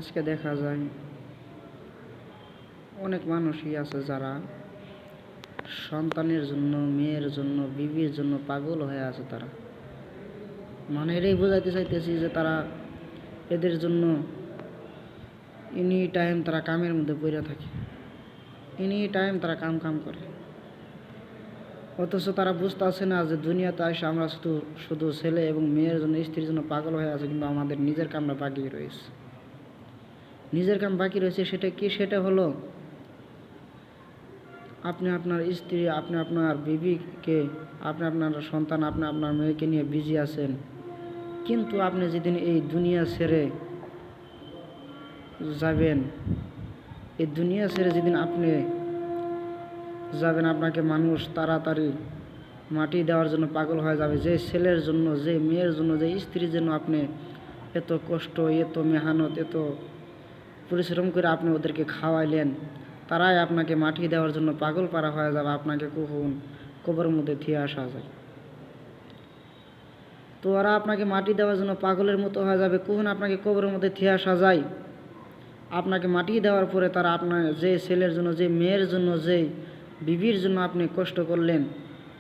আজকে দেখা যায় অনেক মানুষই আছে যারা সন্তানের জন্য, মেয়ের জন্য, বিবির জন্য পাগল হয়ে আছে। তারা মানে এটাই বোঝাইতে চাইতেছি যে তারা এদের জন্য এনি টাইম তারা কামের মধ্যে পড়ে থাকে, এনি টাইম তারা কাম করে। অথচ তারা বুঝতেছে না যে দুনিয়াতে এসে আমরা শুধু ছেলে এবং মেয়ের জন্য, স্ত্রীর জন্য পাগল হয়ে আছে, কিন্তু আমাদের নিজের কামটা বাকি রয়েছে। নিজের কাম বাকি রয়েছে সেটা কি? সেটা হলো আপনি আপনার স্ত্রী, আপনি আপনার বিবিকে, আপনি আপনার সন্তান, আপনি আপনার মেয়েকে নিয়ে বিজি আছেন, কিন্তু আপনি যেদিন এই দুনিয়া ছেড়ে যাবেন, এই দুনিয়া ছেড়ে যেদিন আপনি যাবেন, আপনাকে মানুষ তাড়াতাড়ি মাটি দেওয়ার জন্য পাগল হয়ে যাবে। যে ছেলের জন্য, যে মেয়ের জন্য, যে স্ত্রীর জন্য আপনি এত কষ্ট, এত মেহনত, এত পরিশ্রম করে আপনি ওদেরকে খাওয়াইলেন, তারাই আপনাকে মাটি দেওয়ার জন্য পাগল পারা হয়ে যাবে। আপনাকে কখন কবরের মধ্যে থিয়ে আসা যায়, তো ওরা আপনাকে মাটি দেওয়ার জন্য পাগলের মতো হয়ে যাবে। কখন আপনাকে কবরের মধ্যে থিয়ে আসা যায়, আপনাকে মাটি দেওয়ার পরে তারা আপনার যে ছেলের জন্য, যে মেয়ের জন্য, যে বিবির জন্য আপনি কষ্ট করলেন,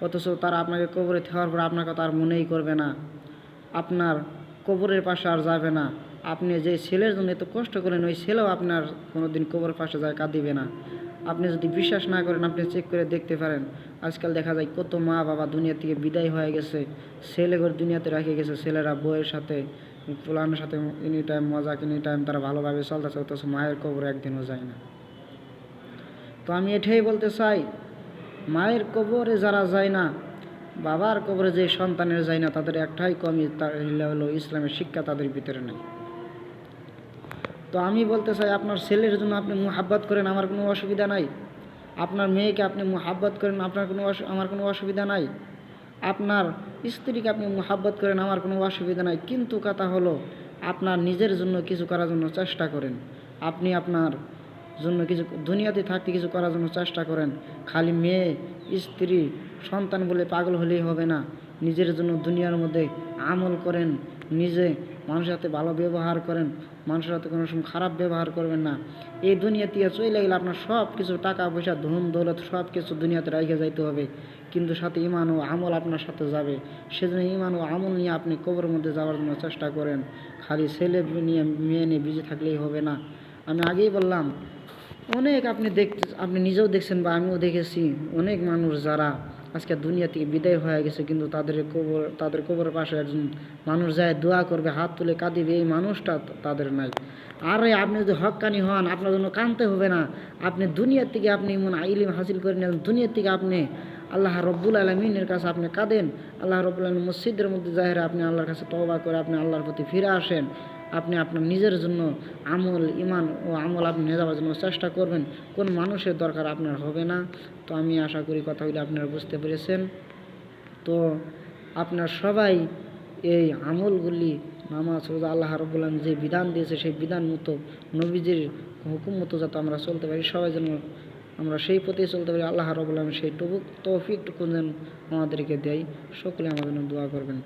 অথচ তারা আপনাকে কবরে থাকার পর আপনার কথা আর মনেই করবে না, আপনার কবরের পাশে আর যাবে না। আপনি যে ছেলের জন্য এত কষ্ট করলেন, ওই ছেলেও আপনার কোনো দিন কবরের পাশে যায় কাঁদিবে না। আপনি যদি বিশ্বাস না করেন, আপনি চেক করে দেখতে পারেন। আজকাল দেখা যায় কত মা বাবা দুনিয়া থেকে বিদায় হয়ে গেছে, ছেলেঘর দুনিয়াতে রেখে গেছে, ছেলেরা বউয়ের সাথে, ফুলানোর সাথে এনি টাইম মজা, এনি টাইম তারা ভালোভাবে চলতেছে, অথচ মায়ের কবরে একদিনও যায় না। তো আমি এটাই বলতে চাই, মায়ের কবরে যারা যায় না, বাবার কবরে যে সন্তানের যায় না, তাদের একটাই কমই, তার হলো ইসলামের শিক্ষা তাদের ভিতরে নেই। তো আমি বলতে চাই, আপনার ছেলের জন্য আপনি মুহাব্বত করেন, আমার কোনো অসুবিধা নাই। আপনার মেয়েকে আপনি মুহাব্বত করেন, আমার কোনো অসুবিধা নাই। আপনার স্ত্রীকে আপনি মুহাব্বত করেন, আমার কোনো অসুবিধা নাই। কিন্তু কথা হলো, আপনার নিজের জন্য কিছু করার জন্য চেষ্টা করেন। আপনি আপনার জন্য কিছু, দুনিয়াতে থাকতে কিছু করার জন্য চেষ্টা করেন। খালি মেয়ে, স্ত্রী, সন্তান বলে পাগল হলেই হবে না। নিজের জন্য দুনিয়ার মধ্যে আমল করেন, নিজে মানুষের সাথে ভালো ব্যবহার করেন, মানুষের সাথে কোনো সময় খারাপ ব্যবহার করবেন না। এই দুনিয়াতে চলে গেলে আপনার সব কিছু, টাকা পয়সা, ধন দৌলত সব কিছু দুনিয়াতে রেখে যাইতে হবে, কিন্তু সাথে ঈমান ও আমল আপনার সাথে যাবে। সেজন্য ঈমান ও আমল নিয়ে আপনি কবরের মধ্যে যাওয়ার জন্য চেষ্টা করেন। খালি ছেলে নিয়ে, মেয়ে নিয়ে বিজি থাকলেই হবে না। আমি আগেই বললাম, অনেক আপনি নিজেও দেখছেন বা আমিও দেখেছি, অনেক মানুষ যারা আজকে দুনিয়া থেকে বিদায় হয়ে গেছে, কিন্তু তাদের কবরের পাশে একজন মানুষ যায়, দোয়া করবে, হাত তুলে কাঁদিবে, এই মানুষটা তাদের নাই। আর আপনি যদি হক্কানি হন, আপনার জন্য কাঁদতে হবে না। আপনি দুনিয়ার থেকে আপনি এমন ইলম হাসিল করে নেন, দুনিয়ার থেকে আপনি আল্লাহ রব্বুল আলমিনের কাছে আপনি কাঁদেন, আল্লাহ রব্বুল আলমিন মসজিদের মধ্যে জাহেরা আপনি আল্লাহর কাছে তওবা করে আপনি আল্লাহর প্রতি ফিরে আসেন। আপনি আপনার নিজের জন্য আমল, ঈমান ও আমল আপনি নিয়ে যাওয়ার জন্য চেষ্টা করবেন। কোন মানুষের দরকার আপনার হবে না। তো আমি আশা করি কথাগুলি আপনারা বুঝতে পেরেছেন। তো আপনার সবাই এই আমলগুলি, নামাজ, রোজা, আল্লাহ রাব্বুল আলামিন যে বিধান দিয়েছে সেই বিধান মতো, নবীজির হুকুম মতো যাতে আমরা চলতে পারি, সবাই যেন আমরা সেই পথে চলতে পারি। আল্লাহ রাব্বুল আলামিন সেই তৌফিকটুকু যেন আমাদেরকে দেয়। সকলে আমাদের জন্য দোয়া করবেন।